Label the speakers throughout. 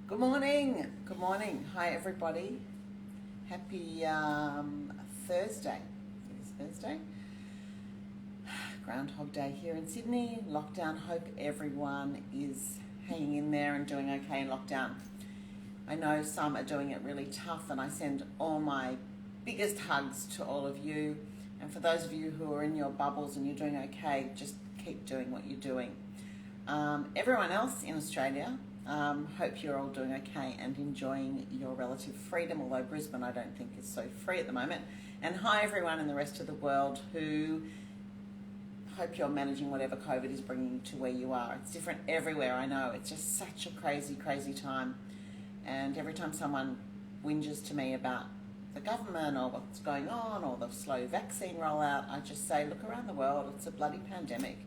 Speaker 1: Good morning. Good morning. Hi, everybody. Happy Thursday. It is Thursday. Groundhog Day here in Sydney. Lockdown. Hope everyone is hanging in there and doing okay in lockdown. I know some are doing it really tough, and I send all my biggest hugs to all of you. And for those of you who are in your bubbles and you're doing okay, just keep doing what you're doing. Everyone else in Australia, hope you're all doing okay and enjoying your relative freedom, although Brisbane I don't think is so free at the moment. And hi everyone in the rest of the world who hope you're managing whatever COVID is bringing you to where you are. It's different everywhere, I know. It's just such a crazy, crazy time. And every time someone whinges to me about the government or what's going on or the slow vaccine rollout, I just say, look around the world, it's a bloody pandemic.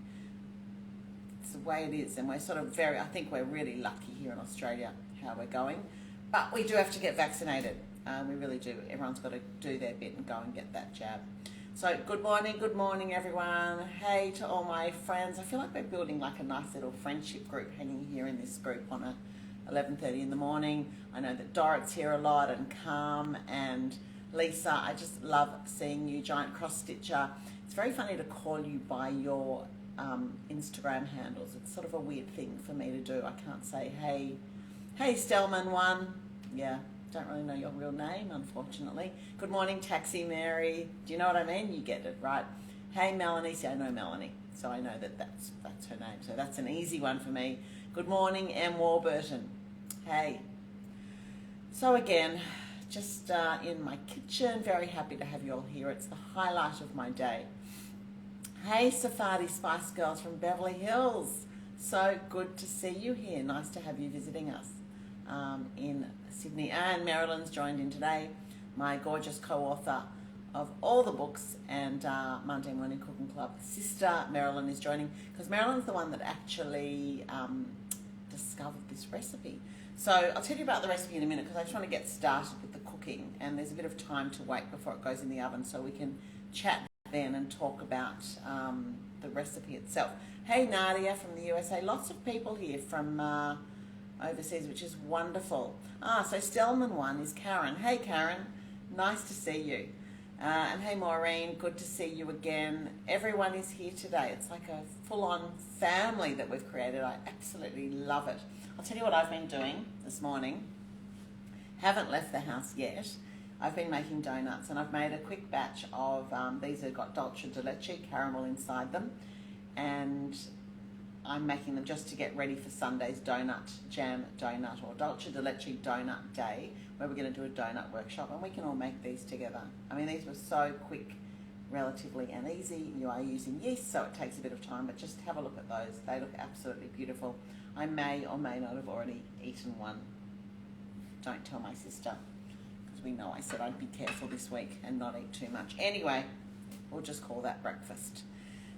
Speaker 1: It's the way it is, and we're sort of I think we're really lucky here in Australia how we're going, but we do have to get vaccinated. We really do. Everyone's got to do their bit and go and get that jab. So good morning everyone. Hey to all my friends. I feel like we're building like a nice little friendship group hanging here in this group on a 11:30 in the morning. I know that Dorot's here a lot, and Calm and Lisa. I just love seeing you, Giant Cross Stitcher. It's very funny to call you by your Instagram handles. It's sort of a weird thing for me to do. I can't say, hey Stelman one. Yeah, don't really know your real name, unfortunately. Good morning, Taxi Mary. Do you know what I mean? You get it, right? Hey Melanie. See, I know Melanie, so I know that's her name. So that's an easy one for me. Good morning, M. Warburton. Hey. So again, just in my kitchen, very happy to have you all here. It's the highlight of my day. Hey Sephardi Spice Girls from Beverly Hills. So good to see you here. Nice to have you visiting us in Sydney. And Marilyn's joined in today, my gorgeous co-author of all the books and Monday Morning Cooking Club. Sister Marilyn is joining because Marilyn's the one that actually discovered this recipe. So I'll tell you about the recipe in a minute because I just want to get started with the cooking, and there's a bit of time to wait before it goes in the oven so we can chat then and talk about the recipe itself. Hey Nadia from the USA. Lots of people here from overseas, which is wonderful. So Stelman one is Karen. Hey Karen, nice to see you. And hey Maureen, good to see you again. Everyone is here today. It's like a full-on family that we've created. I absolutely love it. I'll tell you what I've been doing this morning. Haven't left the house yet. I've been making donuts, and I've made a quick batch of, these have got dulce de leche, caramel inside them, and I'm making them just to get ready for Sunday's donut jam donut or dulce de leche donut day, where we're going to do a donut workshop, and we can all make these together. I mean, these were so quick, relatively, and easy. You are using yeast, so it takes a bit of time, but just have a look at those. They look absolutely beautiful. I may or may not have already eaten one. Don't tell my sister. We know I said I'd be careful this week and not eat too much. Anyway, we'll just call that breakfast.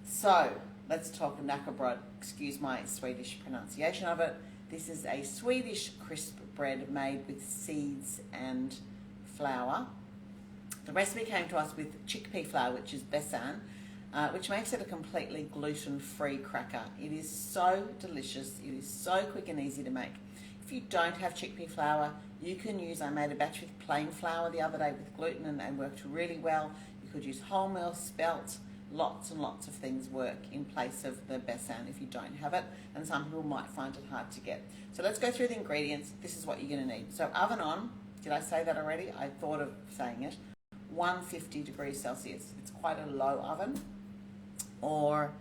Speaker 1: So let's talk knackebrod. Excuse my Swedish pronunciation of it. This is a Swedish crisp bread made with seeds and flour. The recipe came to us with chickpea flour, which is besan, which makes it a completely gluten-free cracker. It is so delicious. It is so quick and easy to make. If you don't have chickpea flour, you can use, I made a batch with plain flour the other day with gluten and worked really well. You could use wholemeal, spelt, lots and lots of things work in place of the besan if you don't have it, and some people might find it hard to get. So let's go through the ingredients. This is what you're going to need. So oven on, did I say that already? I thought of saying it. 150 degrees Celsius. It's quite a low oven, or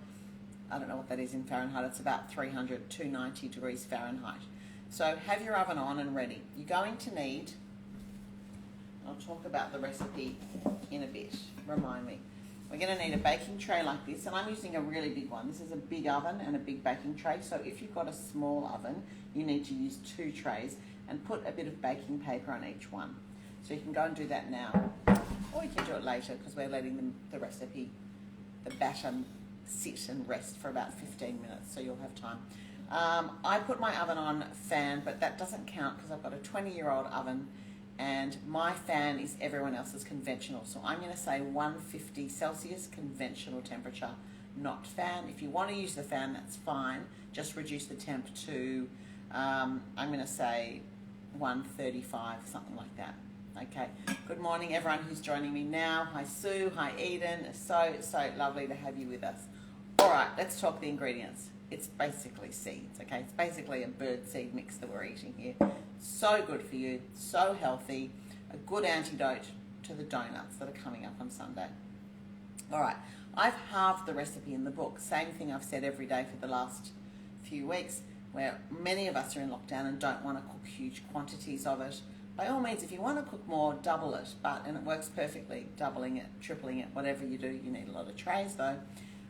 Speaker 1: I don't know what that is in Fahrenheit. It's about 290 degrees Fahrenheit. So have your oven on and ready. You're going to need, I'll talk about the recipe in a bit, remind me. We're going to need a baking tray like this, and I'm using a really big one. This is a big oven and a big baking tray, so if you've got a small oven, you need to use 2 trays and put a bit of baking paper on each one. So you can go and do that now, or you can do it later because we're letting the recipe, the batter, sit and rest for about 15 minutes, so you'll have time. I put my oven on fan, but that doesn't count because I've got a 20-year-old oven and my fan is everyone else's conventional. So I'm going to say 150 Celsius conventional temperature, not fan. If you want to use the fan, that's fine. Just reduce the temp to, I'm going to say 135, something like that. Okay, good morning everyone who's joining me now. Hi Sue, hi Eden. So lovely to have you with us. All right, let's talk the ingredients. It's basically seeds, okay? It's basically a bird seed mix that we're eating here. So good for you, so healthy, a good antidote to the donuts that are coming up on Sunday. All right, I've halved the recipe in the book. Same thing I've said every day for the last few weeks, where many of us are in lockdown and don't want to cook huge quantities of it. By all means, if you want to cook more, double it, and it works perfectly, doubling it, tripling it, whatever you do. You need a lot of trays though.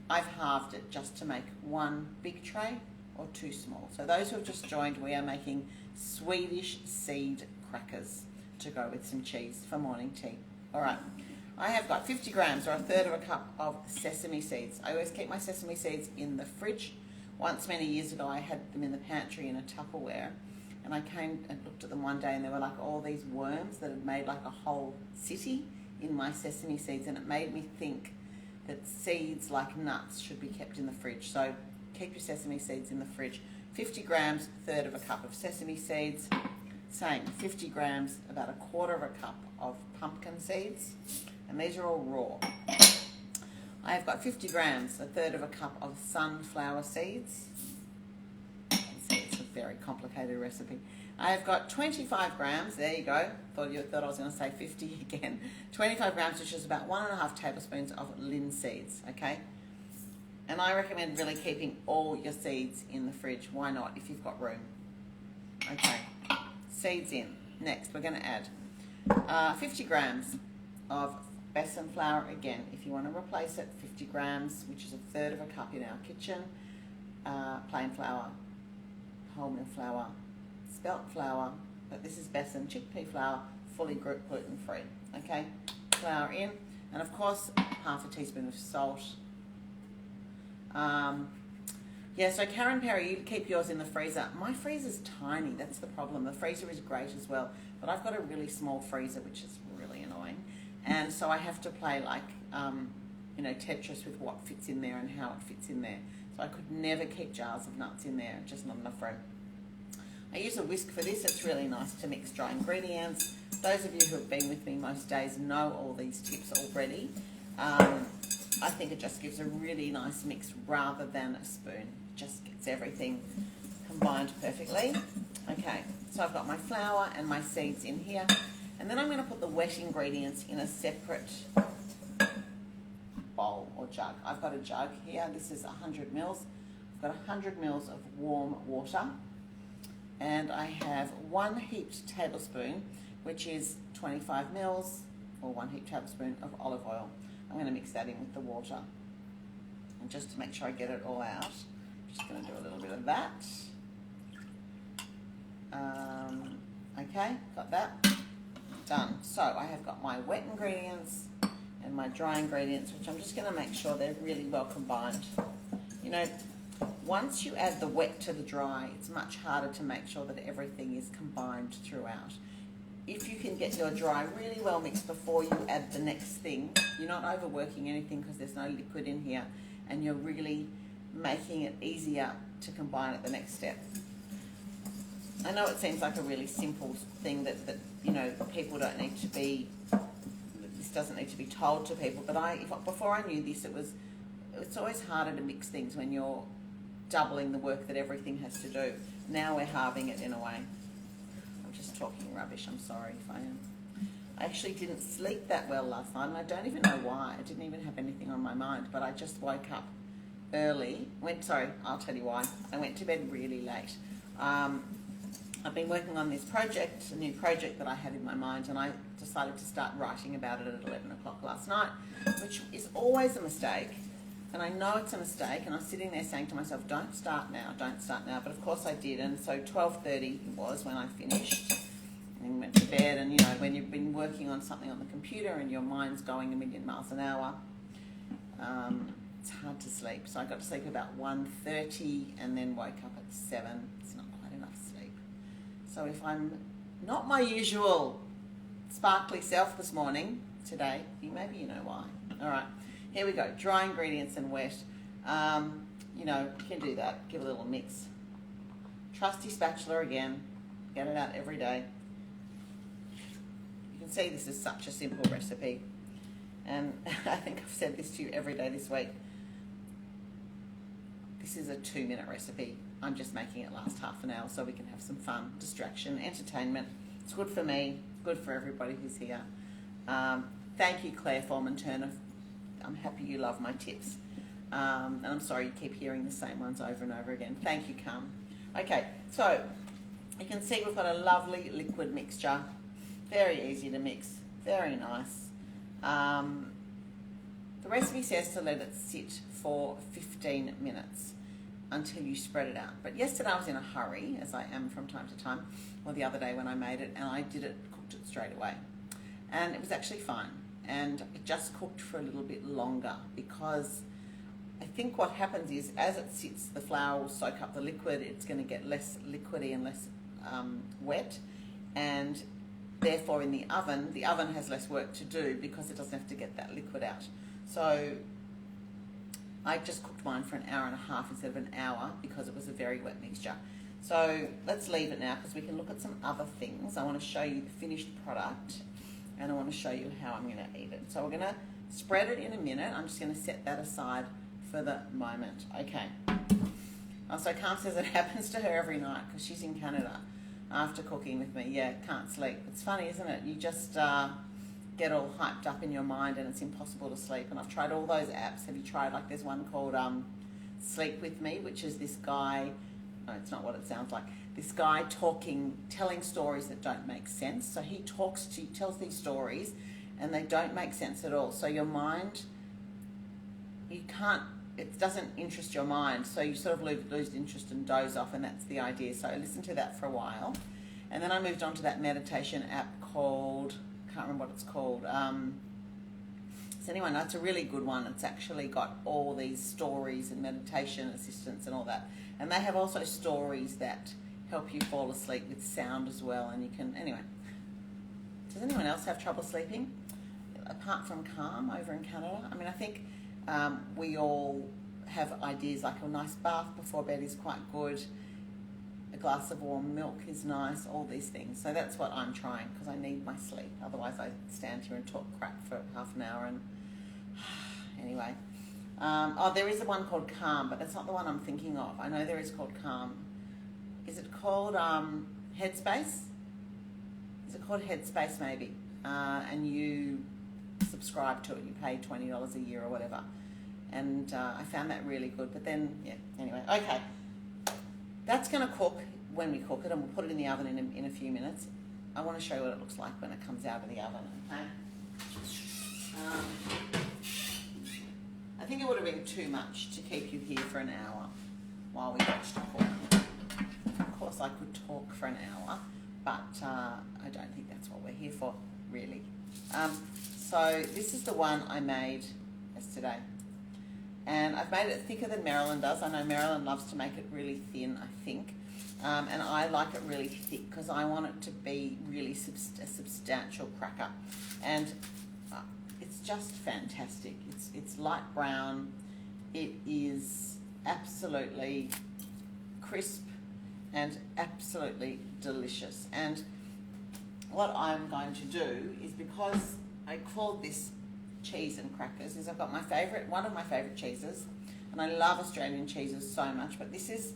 Speaker 1: I've halved it just to make one big tray or two small. So those who have just joined, we are making Swedish seed crackers to go with some cheese for morning tea. All right, I have got 50 grams or a third of a cup of sesame seeds. I always keep my sesame seeds in the fridge. Once many years ago, I had them in the pantry in a Tupperware, and I came and looked at them one day and there were like all these worms that had made like a whole city in my sesame seeds, and it made me think that seeds like nuts should be kept in the fridge. So keep your sesame seeds in the fridge. 50 grams, third of a cup of sesame seeds. Same, 50 grams, about a quarter of a cup of pumpkin seeds. And these are all raw. I have got 50 grams, a third of a cup of sunflower seeds. You can see it's a very complicated recipe. I have got 25 grams, there you go. Thought I was going to say 50 again. 25 grams, which is about 1.5 tablespoons of linseeds, okay? And I recommend really keeping all your seeds in the fridge. Why not, if you've got room? Okay, seeds in. Next, we're going to add 50 grams of besan flour. Again, if you want to replace it, 50 grams, which is a third of a cup in our kitchen. Plain flour, wholemeal flour, spelt flour, but this is besan, chickpea flour, fully gluten-free, okay? Flour in, and of course, half a teaspoon of salt. Yeah, so Karen Perry, you keep yours in the freezer. My freezer's tiny, that's the problem. The freezer is great as well, but I've got a really small freezer, which is really annoying. And so I have to play like, Tetris with what fits in there and how it fits in there. So I could never keep jars of nuts in there, just not enough room. I use a whisk for this. It's really nice to mix dry ingredients. Those of you who have been with me most days know all these tips already. I think it just gives a really nice mix rather than a spoon. It just gets everything combined perfectly. Okay, so I've got my flour and my seeds in here. And then I'm going to put the wet ingredients in a separate bowl or jug. I've got a jug here. This is 100 mils. I've got 100 mils of warm water. And I have 1 heaped tablespoon, which is 25 mils, or 1 heaped tablespoon of olive oil. I'm going to mix that in with the water. And just to make sure I get it all out, I'm just going to do a little bit of that. Okay, got that. Done. So I have got my wet ingredients and my dry ingredients, which I'm just going to make sure they're really well combined. You know, once you add the wet to the dry, it's much harder to make sure that everything is combined throughout. If you can get your dry really well mixed before you add the next thing, you're not overworking anything because there's no liquid in here, and you're really making it easier to combine at the next step. I know it seems like a really simple thing that people don't need to be, this doesn't need to be told to people, but before I knew this, it's always harder to mix things when you're doubling the work that everything has to do. Now we're halving it in a way. I'm just talking rubbish, I'm sorry if I am. I actually didn't sleep that well last night, and I don't even know why. I didn't even have anything on my mind, but I just woke up early. I'll tell you why. I went to bed really late. I've been working on this project, a new project that I had in my mind, and I decided to start writing about it at 11 o'clock last night, which is always a mistake. And I know it's a mistake, and I was sitting there saying to myself, don't start now, but of course I did, and so 12:30 was when I finished, and went to bed. And when you've been working on something on the computer and your mind's going a million miles an hour, it's hard to sleep. So I got to sleep about 1:30 and then woke up at 7. It's not quite enough sleep. So if I'm not my usual sparkly self this morning, today, maybe you know why. All right. Here we go, dry ingredients and wet. You can do that, give a little mix. Trusty spatula again, get it out every day. You can see this is such a simple recipe. And I think I've said this to you every day this week. This is a 2-minute recipe. I'm just making it last half an hour so we can have some fun, distraction, entertainment. It's good for me, good for everybody who's here. Thank you, Claire Foreman-Turner. I'm happy you love my tips. And I'm sorry you keep hearing the same ones over and over again. Thank you, Carm. Okay, so you can see we've got a lovely liquid mixture. Very easy to mix, very nice. The recipe says to let it sit for 15 minutes until you spread it out. But yesterday I was in a hurry, as I am from time to time, or the other day when I made it, and I cooked it straight away. And it was actually fine. And it just cooked for a little bit longer because I think what happens is as it sits, the flour will soak up the liquid. It's going to get less liquidy and less wet. And therefore in the oven has less work to do because it doesn't have to get that liquid out. So I just cooked mine for an hour and a half instead of an hour because it was a very wet mixture. So let's leave it now because we can look at some other things. I want to show you the finished product and I want to show you how I'm going to eat it. So we're going to spread it in a minute. I'm just going to set that aside for the moment. Okay. So Carm says it happens to her every night because she's in Canada after cooking with me. Yeah, can't sleep. It's funny, isn't it? You just get all hyped up in your mind and it's impossible to sleep. And I've tried all those apps. Have you tried, like there's one called Sleep With Me, which is this guy, no, it's not what it sounds like. This guy telling stories that don't make sense. So he tells these stories and they don't make sense at all. So your mind, it doesn't interest your mind. So you sort of lose interest and doze off, and that's the idea. So I listened to that for a while. And then I moved on to that meditation app called, can't remember what it's called. So anyway, no, it's a really good one. It's actually got all these stories and meditation assistance and all that. And they have also stories that help you fall asleep with sound as well. And you can, anyway. Does anyone else have trouble sleeping? Apart from Carm over in Canada? I mean, I think we all have ideas like a nice bath before bed is quite good. A glass of warm milk is nice, all these things. So that's what I'm trying because I need my sleep. Otherwise I stand here and talk crap for half an hour and anyway. There is one called Calm, but that's not the one I'm thinking of. I know there is called Calm. Is it called Headspace? Is it called Headspace maybe? And you subscribe to it. You pay $20 a year or whatever. And I found that really good. But then, yeah, anyway. Okay. That's going to cook when we cook it, and we'll put it in the oven in a few minutes. I want to show you what it looks like when it comes out of the oven. Okay. I think it would have been too much to keep you here for an hour while we watched it cook. Of course, I could talk for an hour, but I don't think that's what we're here for, really. So this is the one I made yesterday. And I've made it thicker than Marilyn does. I know Marilyn loves to make it really thin, I think. And I like it really thick because I want it to be really a substantial cracker. And it's just fantastic. It's light brown. It is absolutely crisp and absolutely delicious. And what I'm going to do is, because I called this cheese and crackers, is I've got one of my favourite cheeses, and I love Australian cheeses so much, but this is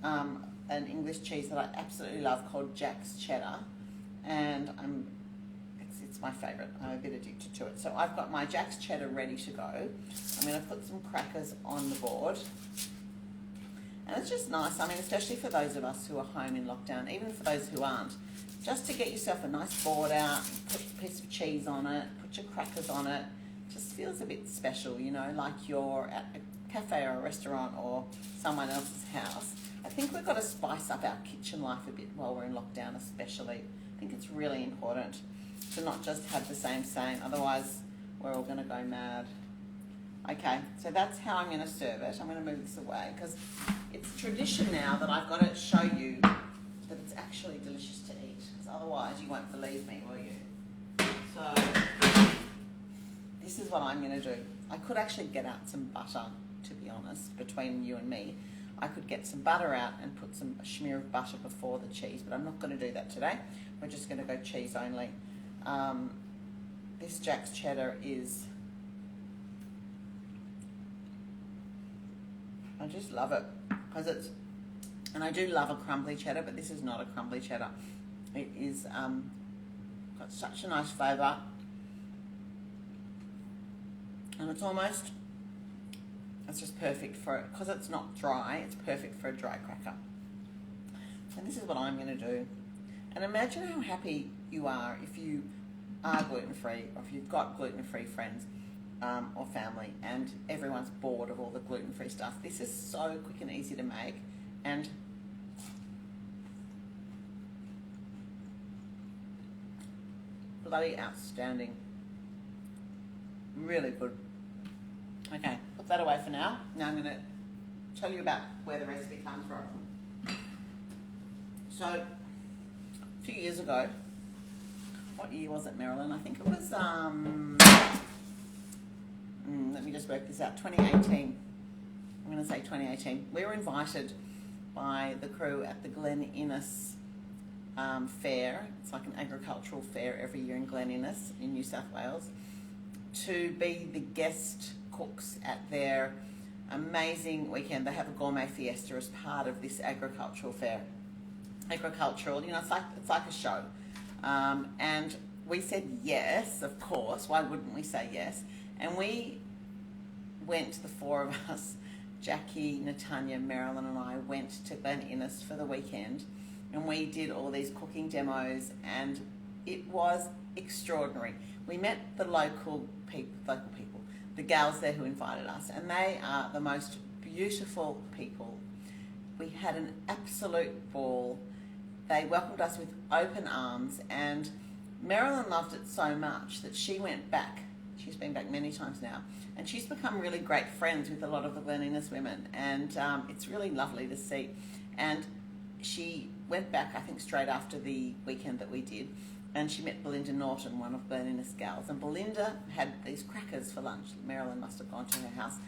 Speaker 1: an English cheese that I absolutely love called Jack's Cheddar, and it's my favourite. I'm a bit addicted to it. So I've got my Jack's Cheddar ready to go. I'm going to put some crackers on the board, and it's just nice, I mean, especially for those of us who are home in lockdown, even for those who aren't, just to get yourself a nice board out, put a piece of cheese on it, put your crackers on it. Just feels a bit special, you know, like you're at a cafe or a restaurant or someone else's house. I think we've got to spice up our kitchen life a bit while we're in lockdown especially. I think it's really important to not just have the same, otherwise we're all going to go mad. Okay, so that's how I'm going to serve it. I'm going to move this away because it's tradition now that I've got to show you that it's actually delicious to eat, because otherwise you won't believe me, will you? So this is what I'm going to do. I could actually get out some butter, to be honest, between you and me. I could get some butter out and put a smear of butter before the cheese, but I'm not going to do that today. We're just going to go cheese only. This Jack's cheddar is, I just love it because it's, and I do love a crumbly cheddar, but this is not a crumbly cheddar. It is got such a nice flavour, and it's just perfect for, because it's not dry, it's perfect for a dry cracker. And this is what I'm going to do. And imagine how happy you are if you are gluten-free, or if you've got gluten-free friends or family, and everyone's bored of all the gluten-free stuff. This is so quick and easy to make, and bloody outstanding. Really good. Okay, put that away for now. Now I'm going to tell you about where the recipe comes from. So, a few years ago, what year was it, Marilyn? I think it was, let me just work this out, 2018. I'm going to say 2018. We were invited by the crew at the Glen Innes fair. It's like an agricultural fair every year in Glen Innes in New South Wales, to be the guest cooks at their amazing weekend. They have a gourmet fiesta as part of this agricultural fair. Agricultural, it's like a show. And we said yes, of course. Why wouldn't we say yes? And we went, the four of us, Jackie, Natanya, Marilyn and I, went to Glen Innes for the weekend, and we did all these cooking demos, and it was extraordinary. We met the local people, the gals there who invited us, and they are the most beautiful people. We had an absolute ball. They welcomed us with open arms, and Marilyn loved it so much that she went back. She's been back many times now, and she's become really great friends with a lot of the Glen Innes women, and it's really lovely to see. And she went back, I think, straight after the weekend that we did, and she met Belinda Norton, one of Glen Innes gals, and Belinda had these crackers for lunch. Marilyn must have gone to her house,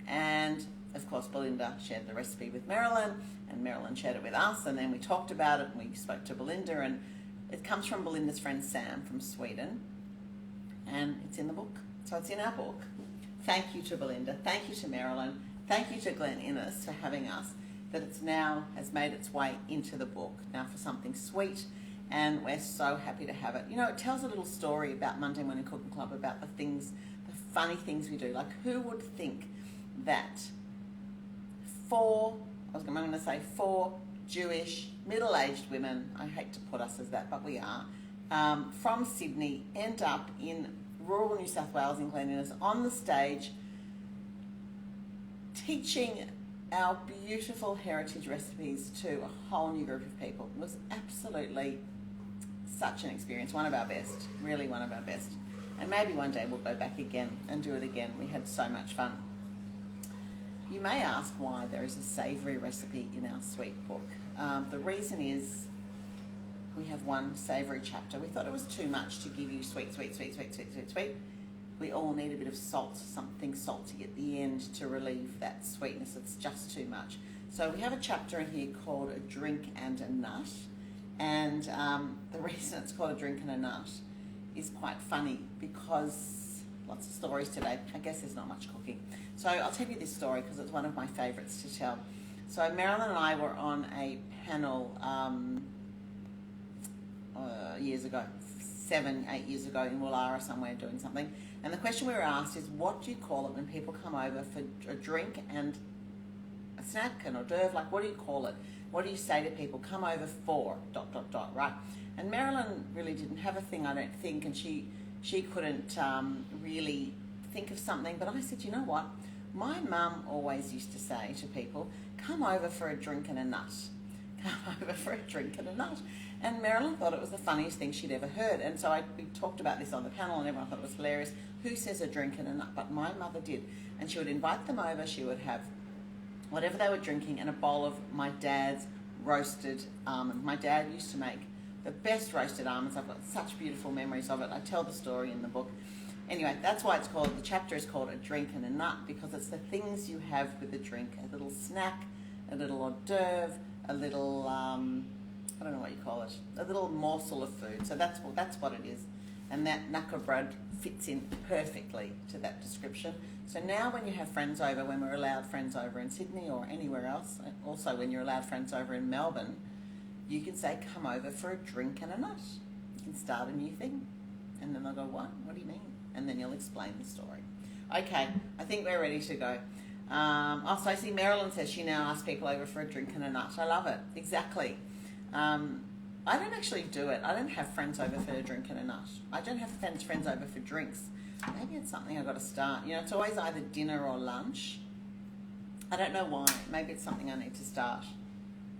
Speaker 1: and of course Belinda shared the recipe with Marilyn, and Marilyn shared it with us, and then we talked about it, and we spoke to Belinda, and it comes from Belinda's friend Sam from Sweden, and it's in the book. So it's in our book. Thank you to Belinda, thank you to Marilyn, thank you to Glen Innes for having us, that it's now has made its way into the book, now for something sweet, and we're so happy to have it. It tells a little story about Monday Morning Cooking Club, about the funny things we do. Like, who would think that four Jewish, middle-aged women, I hate to put us as that, but we are, from Sydney, end up in rural New South Wales in Glen Innes on the stage teaching our beautiful heritage recipes to a whole new group of people. It was absolutely such an experience, one of our best, really one of our best. And maybe one day we'll go back again and do it again. We had so much fun. You may ask why there is a savoury recipe in our sweet book. The reason is we have one savoury chapter. We thought it was too much to give you sweet. We all need a bit of salt, something salty at the end to relieve that sweetness. It's just too much. So we have a chapter in here called A Drink and a Nut. And the reason it's called A Drink and a Nut is quite funny, because lots of stories today. I guess there's not much cooking. So I'll tell you this story because it's one of my favourites to tell. So Marilyn and I were on a panel years ago, 7-8 years ago, in Woollahra somewhere doing something. And the question we were asked is, what do you call it when people come over for a drink and a snack, an hors d'oeuvre? Like, what do you call it? What do you say to people? Come over for ... right? And Marilyn really didn't have a thing, I don't think, and she couldn't really think of something. But I said, you know what? My mum always used to say to people, come over for a drink and a nut. Come over for a drink and a nut. And Marilyn thought it was the funniest thing she'd ever heard. And so we talked about this on the panel, and everyone thought it was hilarious. Who says a drink and a nut? But my mother did. And she would invite them over. She would have whatever they were drinking and a bowl of my dad's roasted almonds. My dad used to make the best roasted almonds. I've got such beautiful memories of it. I tell the story in the book. Anyway, that's why the chapter is called A Drink and a Nut, because it's the things you have with a drink. A little snack, a little hors d'oeuvre, a little, I don't know what you call it, a little morsel of food. So that's what it is. And that knuckle bread fits in perfectly to that description. So now when you have friends over, when we're allowed friends over in Sydney or anywhere else, also when you're allowed friends over in Melbourne, you can say, come over for a drink and a nut. You can start a new thing. And then they'll go, what? What do you mean? And then you'll explain the story. Okay, I think we're ready to go. So I see Marilyn says she now asks people over for a drink and a nut. I love it. Exactly. I don't actually do it. I don't have friends over for a drink and a nut. I don't have friends over for drinks. Maybe it's something I've got to start. You know, it's always either dinner or lunch. I don't know why. Maybe it's something I need to start.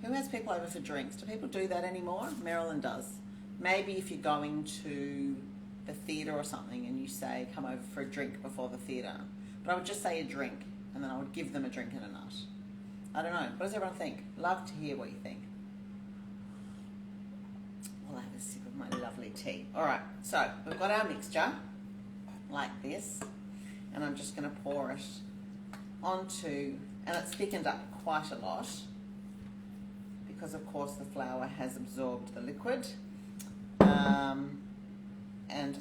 Speaker 1: Who has people over for drinks? Do people do that anymore? Marilyn does. Maybe if you're going to the theatre or something and you say, come over for a drink before the theatre. But I would just say a drink, and then I would give them a drink and a nut. I don't know. What does everyone think? Love to hear what you think. I'll have a sip of my lovely tea. All right, so we've got our mixture like this, and I'm just going to pour it onto, and it's thickened up quite a lot because of course the flour has absorbed the liquid. And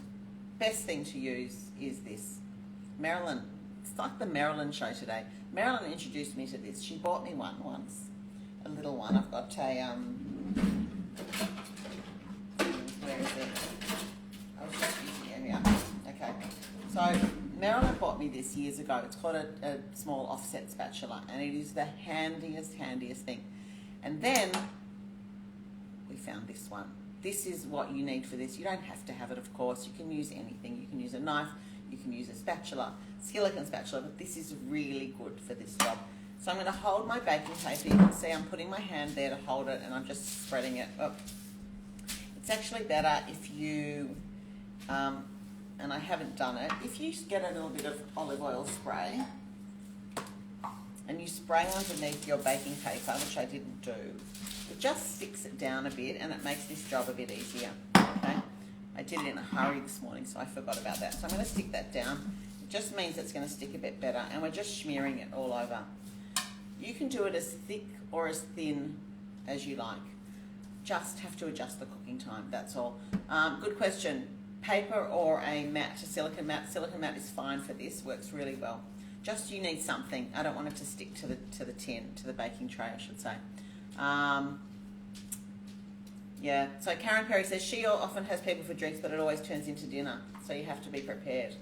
Speaker 1: best thing to use is this. Marilyn, it's like the Marilyn show today. Marilyn introduced me to this. She bought me one once, a little one. I've got a, where is it? I was just using it, yeah. Okay. So Marilyn bought me this years ago. It's called a small offset spatula, and it is the handiest thing. And then we found this one. This is what you need for this. You don't have to have it, of course. You can use anything. You can use a knife, you can use a spatula, silicone spatula, but this is really good for this job. So I'm going to hold my baking paper. You can see I'm putting my hand there to hold it, and I'm just spreading it up. It's actually better if you, and I haven't done it, if you get a little bit of olive oil spray and you spray underneath your baking paper, which I didn't do, it just sticks it down a bit and it makes this job a bit easier. Okay, I did it in a hurry this morning, so I forgot about that. So I'm going to stick that down. It just means it's going to stick a bit better, and we're just smearing it all over. You can do it as thick or as thin as you like. Just have to adjust the cooking time, that's all. Good question. Paper or a matte, a silicone matte? Silicone matte is fine for this, works really well. Just you need something. I don't want it to stick to the tin, to the baking tray, I should say. Yeah, so Karen Perry says she often has people for drinks, but it always turns into dinner, so you have to be prepared.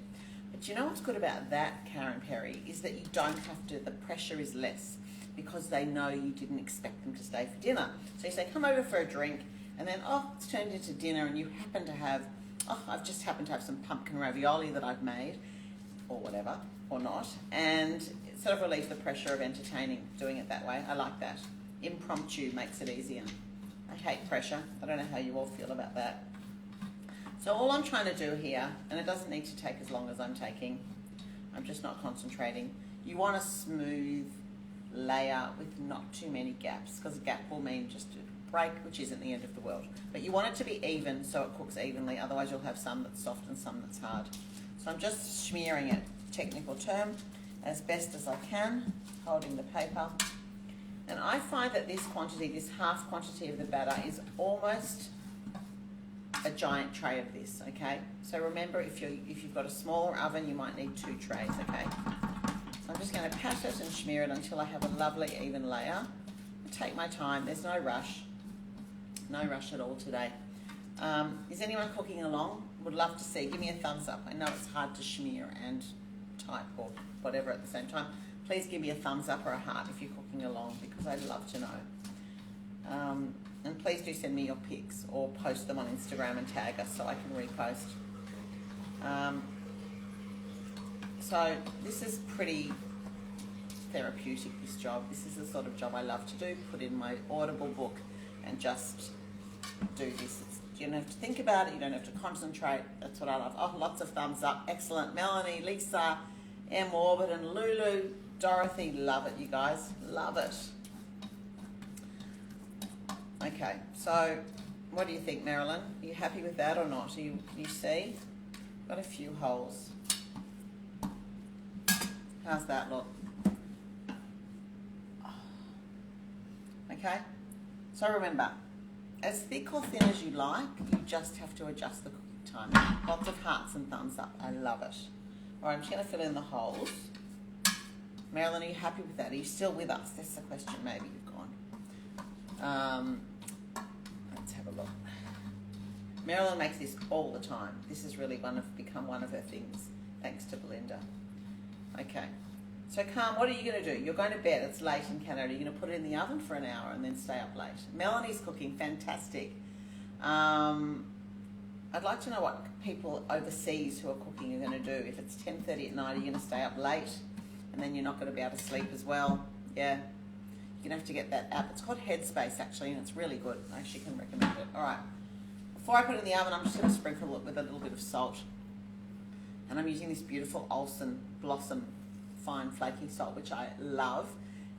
Speaker 1: But you know what's good about that, Karen Perry, is that you don't have to, the pressure is less because they know you didn't expect them to stay for dinner. So you say, come over for a drink, and then, oh, it's turned into dinner, and you happen to have, oh, I've just happened to have some pumpkin ravioli that I've made, or whatever, or not, and it sort of relieves the pressure of entertaining, doing it that way. I like that. Impromptu makes it easier. I hate pressure. I don't know how you all feel about that. So all I'm trying to do here, and it doesn't need to take as long as I'm taking, I'm just not concentrating. You want a smooth layer with not too many gaps, because a gap will mean just a break, which isn't the end of the world. But you want it to be even so it cooks evenly, otherwise you'll have some that's soft and some that's hard. So I'm just smearing it, technical term, as best as I can, holding the paper. And I find that this quantity, this half quantity of the batter, is almost a giant tray of this, okay? So remember, if you've got a smaller oven, you might need 2 trays, okay? So I'm just going to pat it and smear it until I have a lovely even layer. I take my time, there's no rush. No rush at all today. Is anyone cooking along? Would love to see. Give me a thumbs up. I know it's hard to smear and type or whatever at the same time. Please give me a thumbs up or a heart if you're cooking along, because I'd love to know. And please do send me your pics or post them on Instagram and tag us so I can repost. So this is pretty therapeutic, this job. This is the sort of job I love to do. Put in my Audible book and just do this. You don't have to think about it. You don't have to concentrate. That's what I love. Oh, lots of thumbs up. Excellent. Melanie, Lisa, M. Warburton, Lulu, Dorothy. Love it, you guys. Love it. Okay, so what do you think, Marilyn? Are you happy with that or not? You see? Got a few holes. How's that look? Okay, so remember, as thick or thin as you like, you just have to adjust the cooking time. Lots of hearts and thumbs up. I love it. All right, I'm just going to fill in the holes. Marilyn, are you happy with that? Are you still with us? That's the question. Maybe you've gone. Let's have a look. Marilyn makes this all the time. This has really become one of her things, thanks to Belinda. Okay. So, Carm, what are you going to do? You're going to bed. It's late in Canada. You're going to put it in the oven for an hour and then stay up late. Melanie's cooking. Fantastic. I'd like to know what people overseas who are cooking are going to do. If it's 10:30 at night, are you going to stay up late? And then you're not going to be able to sleep as well. Yeah. You're going to have to get that app. It's called Headspace, actually, and it's really good. I actually can recommend it. All right. Before I put it in the oven, I'm just going to sprinkle it with a little bit of salt. And I'm using this beautiful Olsen Blossom Fine Flaky Salt, which I love.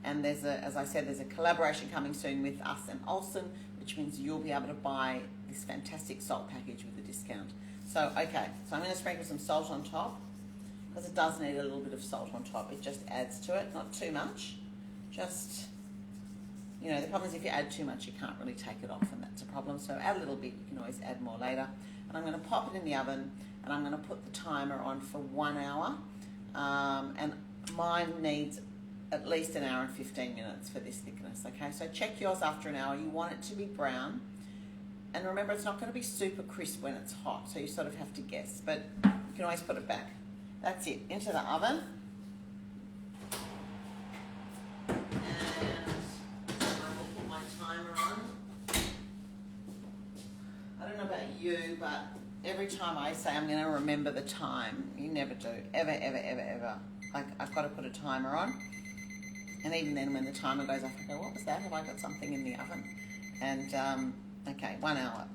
Speaker 1: And there's as I said, there's a collaboration coming soon with us and Olsen, which means you'll be able to buy this fantastic salt package with a discount. So, okay, so I'm going to sprinkle some salt on top, because it does need a little bit of salt on top. It just adds to it, not too much. Just, you know, the problem is if you add too much, you can't really take it off, and that's a problem. So add a little bit, you can always add more later. And I'm going to pop it in the oven, and I'm going to put the timer on for 1 hour. And mine needs at least an hour and 15 minutes for this thickness, okay? So check yours after an hour. You want it to be brown. And remember, it's not going to be super crisp when it's hot, so you sort of have to guess. But you can always put it back. That's it. Into the oven. And I will put my timer on. I don't know about you, but every time I say I'm going to remember the time, you never do. Ever, ever, ever, ever. Like, I've got to put a timer on. And even then, when the timer goes off, I go, what was that? Have I got something in the oven? And, okay, 1 hour.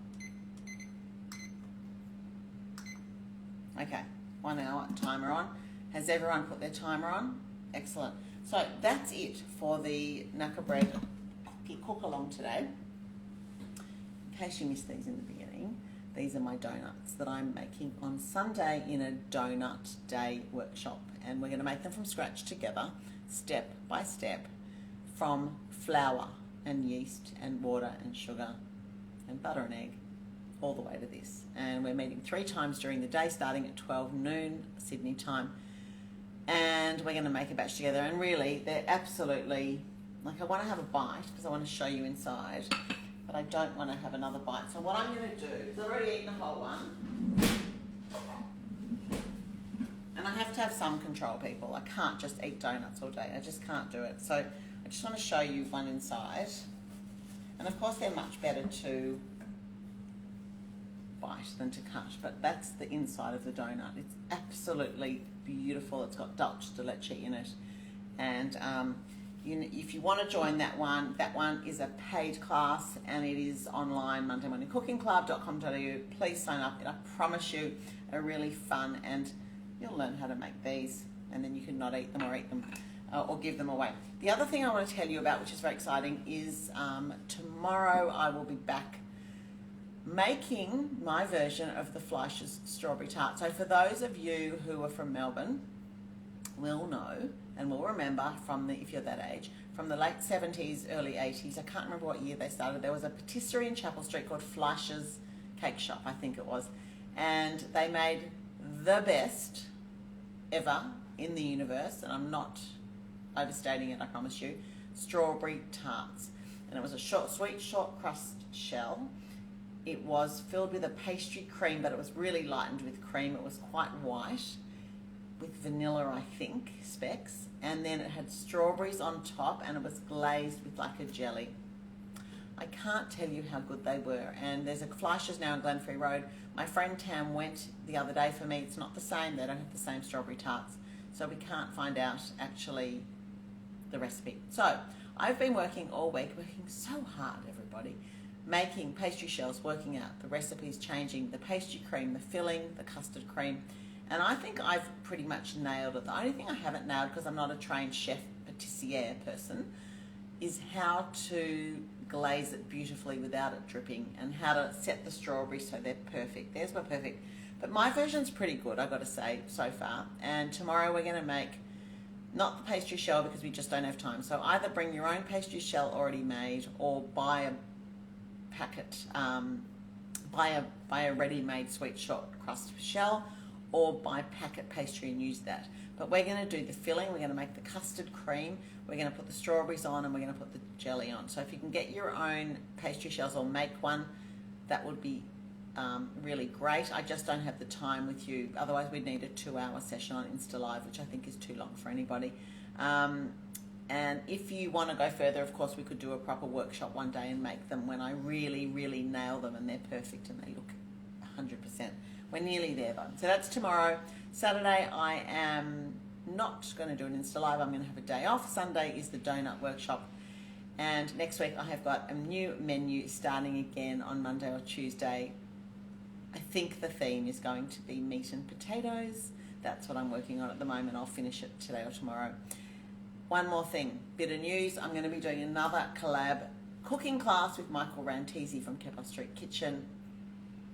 Speaker 1: Okay, 1 hour, timer on. Has everyone put their timer on? Excellent. So that's it for the Naka Bread cook along today. In case you missed these in the beginning, these are my donuts that I'm making on Sunday in a donut day workshop. And we're going to make them from scratch together, step by step, from flour and yeast and water and sugar and butter and egg, all the way to this. And we're meeting 3 times during the day, starting at 12 noon Sydney time. And we're going to make a batch together. And really, they're absolutely, like, I want to have a bite because I want to show you inside, but I don't want to have another bite. So what I'm going to do, because I've already eaten a whole one, and I have to have some control, people. I can't just eat donuts all day. I just can't do it. So I just want to show you one inside. And of course, they're much better to bite than to cut, but that's the inside of the donut. It's absolutely beautiful. It's got dulce de leche in it. And if you want to join that one is a paid class, and it is online, mondaymorningcookingclub.com.au. Please sign up. I promise you are really fun, and you'll learn how to make these, and then you can not eat them or eat them or give them away. The other thing I want to tell you about, which is very exciting, is tomorrow I will be back making my version of the Fleisch's strawberry tart. So for those of you who are from Melbourne, will know and will remember from if you're that age, from the late 70s, early 80s, I can't remember what year they started, there was a patisserie in Chapel Street called Fleisch's Cake Shop, I think it was. And they made the best ever in the universe, and I'm not overstating it, I promise you, strawberry tarts. And it was a sweet short crust shell. It was filled with a pastry cream, but it was really lightened with cream. It was quite white with vanilla, I think, specks. And then it had strawberries on top, and it was glazed with like a jelly. I can't tell you how good they were. And there's a Fleisch's now on Glenferrie Road. My friend Tam went the other day for me. It's not the same. They don't have the same strawberry tarts. So we can't find out actually the recipe. So I've been working all week, working so hard, everybody, making pastry shells, working out the recipes, changing the pastry cream, the filling, the custard cream. And I think I've pretty much nailed it. The only thing I haven't nailed, because I'm not a trained chef patissiere person, is how to glaze it beautifully without it dripping, and how to set the strawberries so they're perfect. Theirs were perfect. But my version's pretty good, I've got to say, so far. And tomorrow we're going to make not the pastry shell, because we just don't have time. So either bring your own pastry shell already made, or buy a packet, buy a ready-made sweet short crust shell, or buy packet pastry and use that. But we're going to do the filling. We're going to make the custard cream. We're going to put the strawberries on, and we're going to put the jelly on. So if you can get your own pastry shells or make one, that would be really great. I just don't have the time with you. Otherwise, we'd need a 2-hour session on Insta Live, which I think is too long for anybody. And if you want to go further, of course, we could do a proper workshop one day and make them when I really, really nail them and they're perfect and they look 100%. We're nearly there though. So that's tomorrow. Saturday, I am not going to do an Insta Live. I'm going to have a day off. Sunday is the donut workshop. And next week, I have got a new menu starting again on Monday or Tuesday. I think the theme is going to be meat and potatoes. That's what I'm working on at the moment. I'll finish it today or tomorrow. One more thing, bit of news. I'm going to be doing another collab cooking class with Michael Rantisi from Keppel Street Kitchen.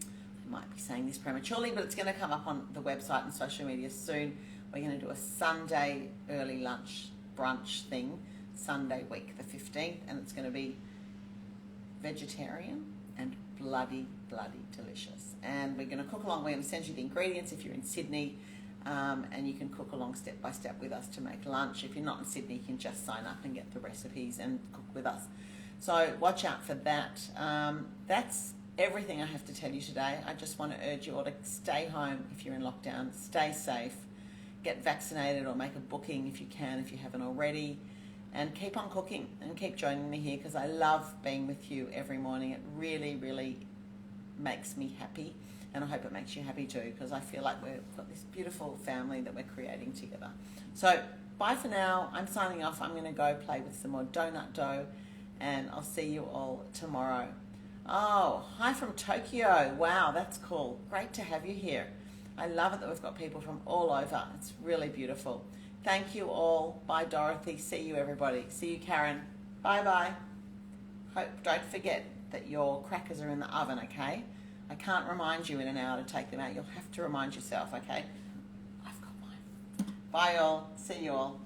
Speaker 1: I might be saying this prematurely, but it's going to come up on the website and social media soon. We're going to do a Sunday early lunch brunch thing, Sunday week the 15th, and it's going to be vegetarian and bloody delicious. And we're going to cook along. We're going to send you the ingredients if you're in Sydney. And you can cook along step by step with us to make lunch. If you're not in Sydney, you can just sign up and get the recipes and cook with us. So watch out for that. That's everything I have to tell you today. I just want to urge you all to stay home if you're in lockdown, stay safe, get vaccinated or make a booking if you can, if you haven't already, and keep on cooking and keep joining me here because I love being with you every morning. It really, really makes me happy. And I hope it makes you happy too, because I feel like we've got this beautiful family that we're creating together. So bye for now. I'm signing off. I'm going to go play with some more donut dough, and I'll see you all tomorrow. Oh, hi from Tokyo. Wow, that's cool. Great to have you here. I love it that we've got people from all over. It's really beautiful. Thank you all. Bye, Dorothy. See you, everybody. See you, Karen. Bye-bye. Don't forget that your crackers are in the oven, okay? I can't remind you in an hour to take them out. You'll have to remind yourself, okay? I've got mine. Bye, all. See you all.